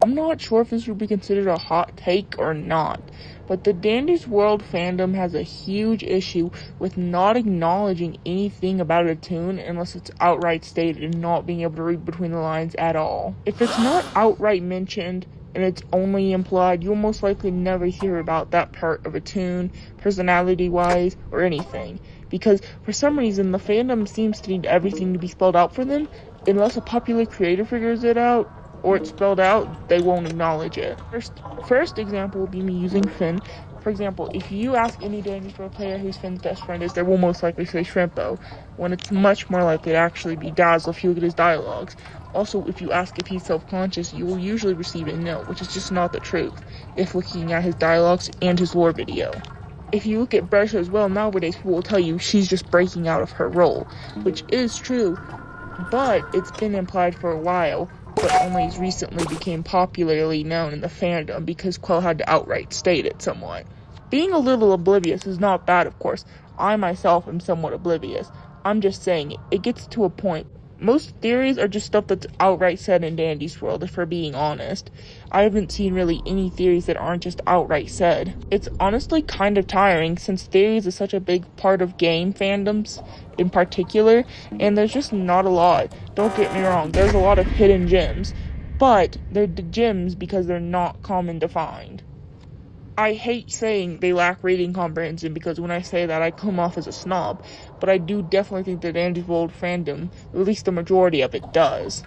I'm not sure if this would be considered a hot take or not, but the Dandysworld fandom has a huge issue with not acknowledging anything about a toon unless it's outright stated and not being able to read between the lines at all. If it's not outright mentioned and it's only implied, you'll most likely never hear about that part of a toon, personality-wise, or anything. Because for some reason, the fandom seems to need everything to be spelled out for them. Unless a popular creator figures it out, or it's spelled out, they won't acknowledge it. First example would be me using Finn. For example, if you ask any Dandysworld player who's Finn's best friend is, they will most likely say Shrimpo, when it's much more likely to actually be Dazzle if you look at his dialogues. Also, if you ask if he's self-conscious, you will usually receive a no, which is just not the truth, if looking at his dialogues and his lore video. If you look at Brescia as well, nowadays people will tell you she's just breaking out of her role, which is true, but it's been implied for a while, but only as recently became popularly known in the fandom because Quill had to outright state it somewhat. Being a little oblivious is not bad, of course. I myself am somewhat oblivious. I'm just saying, it gets to a point. Most theories are just stuff that's outright said in Dandysworld, if we're being honest. I haven't seen really any theories that aren't just outright said. It's honestly kind of tiring, since theories is such a big part of game fandoms in particular, and there's just not a lot. Don't get me wrong, there's a lot of hidden gems, but they're gems because they're not common to find. I hate saying they lack reading comprehension because when I say that I come off as a snob, but I do definitely think the Dandysworld fandom, at least the majority of it, does.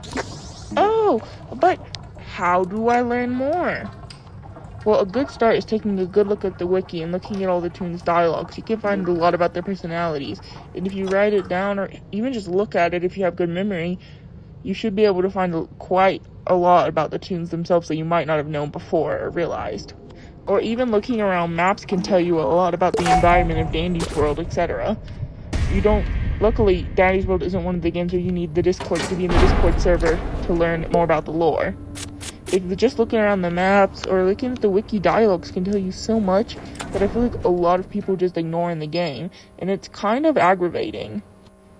Oh, but how do I learn more? Well, a good start is taking a good look at the wiki and looking at all the toons' dialogues. You can find a lot about their personalities, and if you write it down or even just look at it if you have good memory, you should be able to find quite a lot about the toons themselves that you might not have known before or realized. Or even looking around maps can tell you a lot about the environment of Dandysworld, etc. Luckily, Dandysworld isn't one of the games where you need the Discord to be in the Discord server to learn more about the lore. If just looking around the maps or looking at the wiki dialogues can tell you so much that I feel like a lot of people just ignore in the game, and it's kind of aggravating.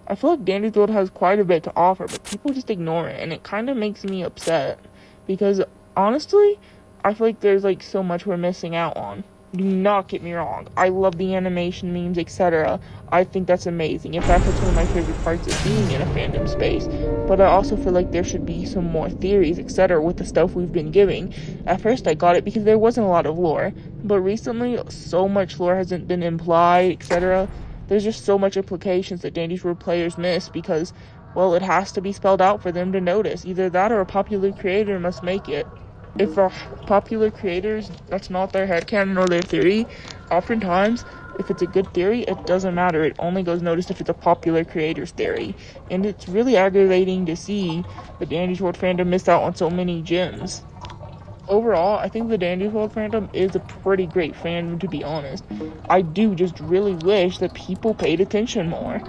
I feel like Dandysworld has quite a bit to offer, but people just ignore it, and it kind of makes me upset. Because, honestly, I feel like there's so much we're missing out on. Do not get me wrong. I love the animation, memes, etc. I think that's amazing. In fact, that's one of my favorite parts of being in a fandom space. But I also feel like there should be some more theories, etc. with the stuff we've been giving. At first I got it because there wasn't a lot of lore. But recently, so much lore hasn't been implied, etc. There's just so much implications that Dandysworld players miss because, well, it has to be spelled out for them to notice. Either that or a popular creator must make it. If a popular creators, that's not their headcanon or their theory, oftentimes, if it's a good theory, it doesn't matter. It only goes noticed if it's a popular creator's theory. And it's really aggravating to see the Dandysworld fandom miss out on so many gems. Overall, I think the Dandysworld fandom is a pretty great fandom, to be honest. I do just really wish that people paid attention more.